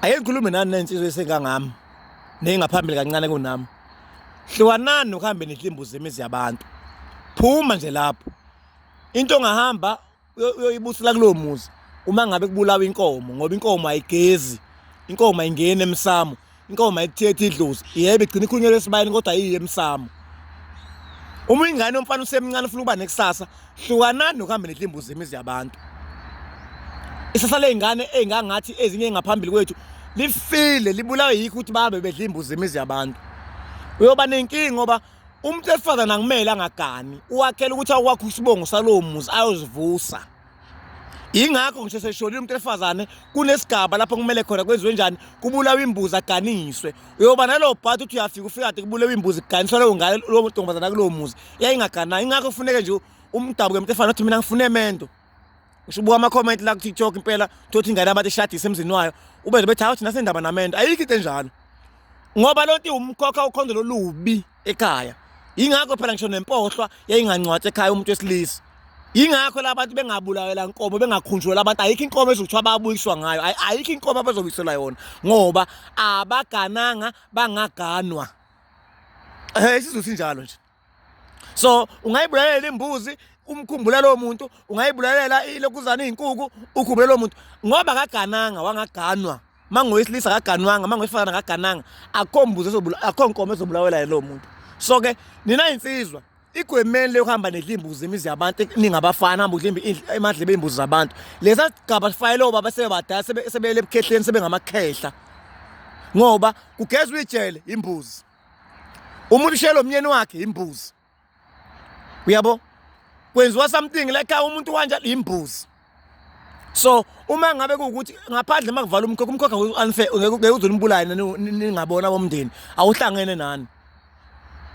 Ake ngikhulume nani nensizwe esengangami nengaphambili kancane kunami. Hlukanani ukuhambe nehlimbuzi emizi yabantu. Phuma nje lapho. Into ongahamba uyoyibusela kulowo muzi uma ngabe kubulawa inkomo ngoba inkomo ayigezi. Inkomo ayingene emsamo. Inkomo ayithethe idlozi. Yebo igcina ikhunyelwe esibayeni kodwa ayiye emsamo. Uma ingane yomfana usemncane ufuna ukuba nekusasa, hlukanani ukuhambe nehlimbuzi emizi yabantu. Isasa lezingane engangathi ezinye engaphambili kwethu lifile libulawe yikho ukuthi babe bedla imbuzi emizi yabantu. Uyoba nenkingi ngoba umuntu esifazana akumele angagani, uwakhela ukuthi akwakho isibongo salowo muzi ayozivusa. Ingakho ngisho seshonile umuntu esifazane kunesigaba lapho kumele khona kwenziwe njani, kubulawa imbuzi aganiswe. Uyoba nalo bhathi uthi uyafika ufika kade kubulawa imbuzi kuganiswa leyo ngane lo ntombazana kulowo muzi yayingagana. Ingakho kufuneka nje umdabuke umuntu esifana uthi mina ngifuna emendo. Ushubuka ama-comment la ku-TikTok impela thothi ingane abantu eshadisa emzini wayo ube bethi hawu thina sendaba namendo. Ayikho into enjalo ngoba lonke umkhokha ukhonzo lolubi ekhaya. Ingakho phela ngisho nempohlwa yayingancwathi ekhaya umuntu wesilisa. Ingakho labantu bengabulawela inkomo bengakhunjulwa abantu. Ayikho inkomo ezokuthiwa bayabuyiswa ngayo. Ayikho inkomo abazobuyiselwa yona ngoba abagananga bangaganwa. Isizwe sinjalo nje. So ungayibulalela imbuzi umkhumbula lo muntu, ungayibulalela ilokuzana izinkukhu ukhumbula lo muntu ngoba akagananga wangaganwa. Mangowesilisa akaganwanga, mangowesifazana akagananga, akho mbuzi akho nkomo ezobulawela lo muntu. So ke nina insizwa igwemeni lokuhamba nedlimbuzi emizi yabantu ningabafana hamba udlimba emadlebe embuzi zabantu. Lesa sigaba sifayele obaba sebebadala sebele ebukhehleni sebengamakhehla ngoba kugezwe ijele imbuzi. Umuntu ushelo umnyeni wakhe imbuzi. Uyabo? Kwenziwa something like umuntu kanjalo imbuzi. So uma ngabe kuukuthi ngaphandle makuvala umkhokha unfair ngeke uzonimbulala ningabona bomndeni awuhlangene nani.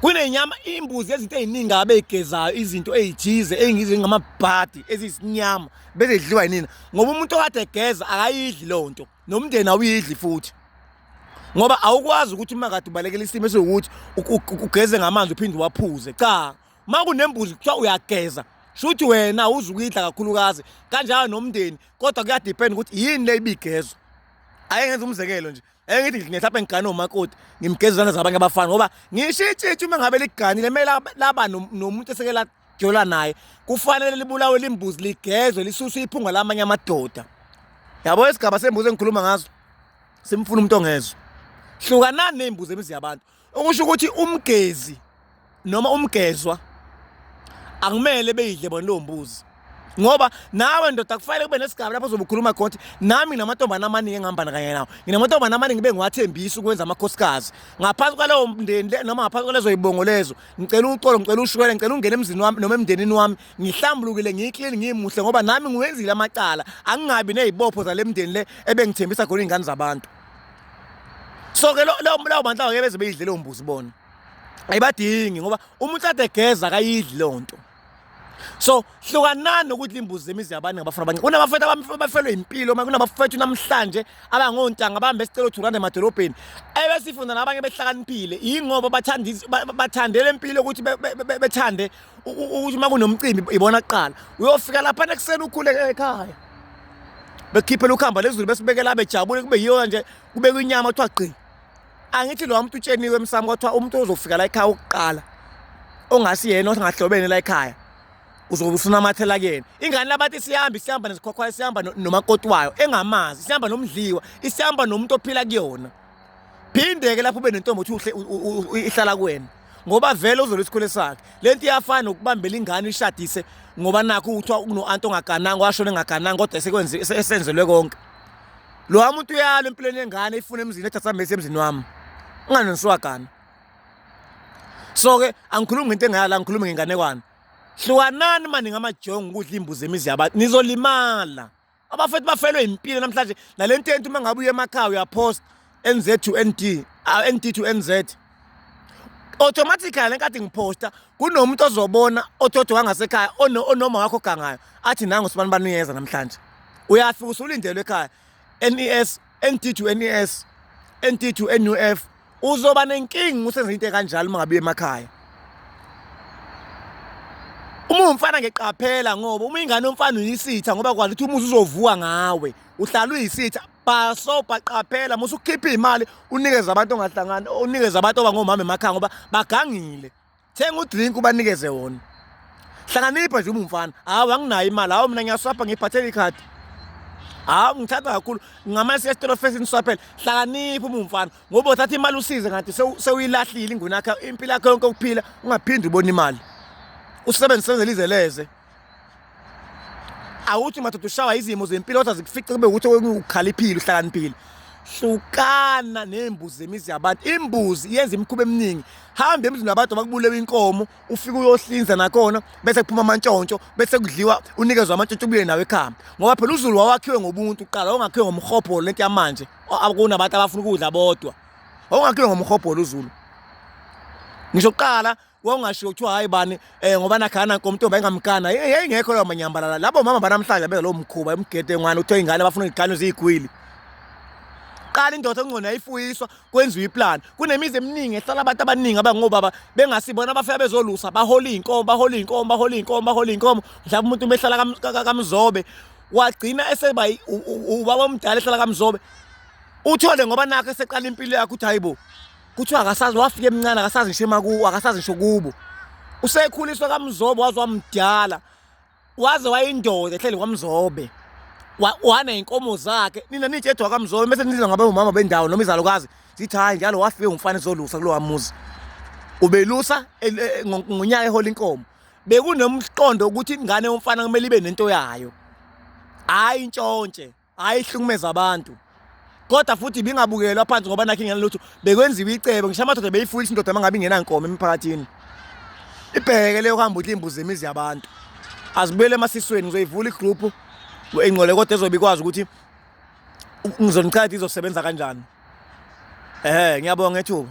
Kunenyama imbuzi ezinto eziningi abegezayo izinto ezithize engizi ngamabhadi ezisinyama bese idliwa yinina ngoba umuntu okade egeza akayidli lonto nomndeni awuyidli futhi. Ngoba awukwazi ukuthi uma kade ubalekela isimo esokuthi ugeze ngamanzi uphinde waphuze. Cha, makunembuzi kuthiwa uyageza shuthi wena uzukidla kakhulukazi kanjalo nomndeni kodwa kuyadepend ukuthi yini le ibigezwe. Ayengenza umzekelo nje ngithi ngiyahla engane omakoti ngimgezana zabanye abafana ngoba ngishitshitshi uma ngabe liganile mele laba nomuntu esekela jola naye kufanele libulawe limbuzi ligezwe lisuswe iphunga lamanye amadoda. Yabo isigaba sembuzi engikhuluma ngazo simfuna umuntu ongezwe. Hlukanani nezimbuzi emizi yabantu okusho ukuthi umgezi noma umgezwa akumele beyidle bona lo mbuzi ngoba nawe ndoda kufanele kube nesigaba lapho uzobukhuluma khona nami namantombazana amaningi engihamba kanye nawo nginamantombazana amaningi bengiwathembisa ukwenza amakhosikazi ngaphansi kwaleyo mndeni noma ngaphansi kwalezo yibongo lezo. Ngicela uxolo ngicela ushukela ngicela ungene emzini wami noma emndenini wami ngihlambulukile ngiclean ngimuhle ngoba nami ngiwenzile amacala angingabi nezibopho zalemndeni le ebengithembisa khona izingane zabantu. So ke lawo bantu aweke beze beyidle lo mbuzi bona ayibadingi ngoba umuntu ade egeza akayidli lonto. So hlukanani ukuthi imbuzi emizi yabantu ngabafana abanye kunabafethu abafelwe impilo kunabafethu namhlanje abangontanga bahamba esicelo thurande emadolobheni ebesifunda nabanye behlakaniphile ingoba bathandele impilo ukuthi bethande ukuthi makunomcimbi ibona kuqala uyofika lapha nekuseni ukhule ekhaya bekhiphela ukuhamba lezulu besibekela bejabule kube yiyo nje kubeka inyama kuthiwa qhi. Angithi lo muntu utsheniwe emsamo kwathiwa umuntu ozofika la ekhaya ukuqala ongasi yena ongahlobene la ekhaya uzobusuna amathela kuyena. Ingane labathi sihamba nesikhokhwayo sihamba nomakoti wayo engamazi sihamba nomdliwa isihamba nomuntu ophila kuyona. Phindeke lapho ube nentombi uthi ihlala kuwena ngoba vele uzolo isikhole sakhe. Lento iyafana nokubambela ingane ishadise ngoba nakho uthiwa uno anti ongagananga washona engagananga kodwa esenzelwe konke. Lo muntu uyalo empilweni yengane ifuna emzini ethi asambese emzini wami unganonsiwagana. So ke angikhulumi ngento engayala ngikhuluma ngenganekwane. Hlukanani manje ngamajongo ukudla imbuzi emizi yabantu nizolimala. Abafethu bafelwe impilo namhlanje nalento ento uma ngabe uye emakhaya uyapost NZ to ND ND to NZ automatically lenkathi ngiposta kunomuntu ozobona othodo wangasekhaya onoma wakho gangayo athi nangu sibani baniyeza namhlanje. Uyafika usulindelwe ekhaya NES ND to NES ND to NUF uzoba nenkingi usenza into kanjalo uma ngabe emakhaya. Uma umfana ngeqaphela ngoba uma ingane yomfana uyisitha ngoba kwazi ukuthi umuzi uzovuka ngawe uhlala uyisitha baqaphela musukhipha imali unikeze abantu ongahlangana unikeze abantu abangomama emakhaya ngoba bagangile thenga udrink ubanikeze wona hlanganipha nje umfana hawu anginayo imali hawu mina ngiyaswapha ngiphathele ikhadi hawu ngithatha kakhulu ngamase esitolo first niswaphela hlanganipha umfana ngoba uthatha imali usize ngathi sewuyilahlile inguni yakho impilo yakho yonke ukuphila ungaphindi ubona imali usebenzise lizeleze awuthi madoda ushawa izimo zempilo kodwa zikufice kube ukuthi ukhaliphile uhlakaniphile hlukana nembuzi zemizi yabantu imbuzi yenza imikhuba eminingi hamba emzini wabantu abakubulewe inkomo ufike uyohlinza nakhona bese kuphuma amantshontsho bese kudliwa unikezwe amantshontsho ubuye nawe ekhaya ngoba phela uZulu wawakhiwe ngobuntu uqala ongakhiwe ngomhobholo lento yamanje akunabantu abafuna ukudla bodwa ongakhiwe ngomhobholo uZulu ngisho kuqala wangasho kuthiwa hayi bani ngoba nakhana nkomntombi engamkana ngekho leyo manyambalala labo mama banamhlanje beza lo mkhuba emgede ngwane uthe ingane abafuna igane ezigwili qala indoda engcona ayifuyiswa kwenziwe iplan kunemizi eminingi ehlala abantu abaningi abangobaba bengasibona abafika bezolusa bahola inkomo mhlawumbe umuntu behlala kaMzobe wagcina eseba ubaba omdala ehlala kaMzobe uthole ngoba nakho eseqala impilo yakhe uthi hayibo kuthiwa akasazi wafika emncane akasazi ngisho emakuwo akasazi ngisho kubo usekhuliswa kaMzobe waze wamdala waze wayindoda ehleli kwaMzobe wana inkomo zakhe nina nitshedwa kaMzobe bese niza ngabe umama bendawo noma izalukazi zithi hayi njalo wafike umfana ezolusa kulowa muzi ubelusa ngonyaka ehola inkomo bekunomqondo ukuthi ingane yomfana kumele ibe nento yayo hayi intshontshe hayi ihlukumeza abantu kodwa futhi bingabukelwa phansi ngoba nakho ingane lutho bekwenziwa icebo ngisho amadoda beyifuyisa indoda mangabe ingena inkomo emphakathini ibheke leyo kuhamba uthi imbuzi zemizi yabantu azibuyele emasisweni ngizoyivula igroup engcole kodwa ezobikwazi ukuthi ngizonichaza izosebenza kanjani ngiyabonga ethuba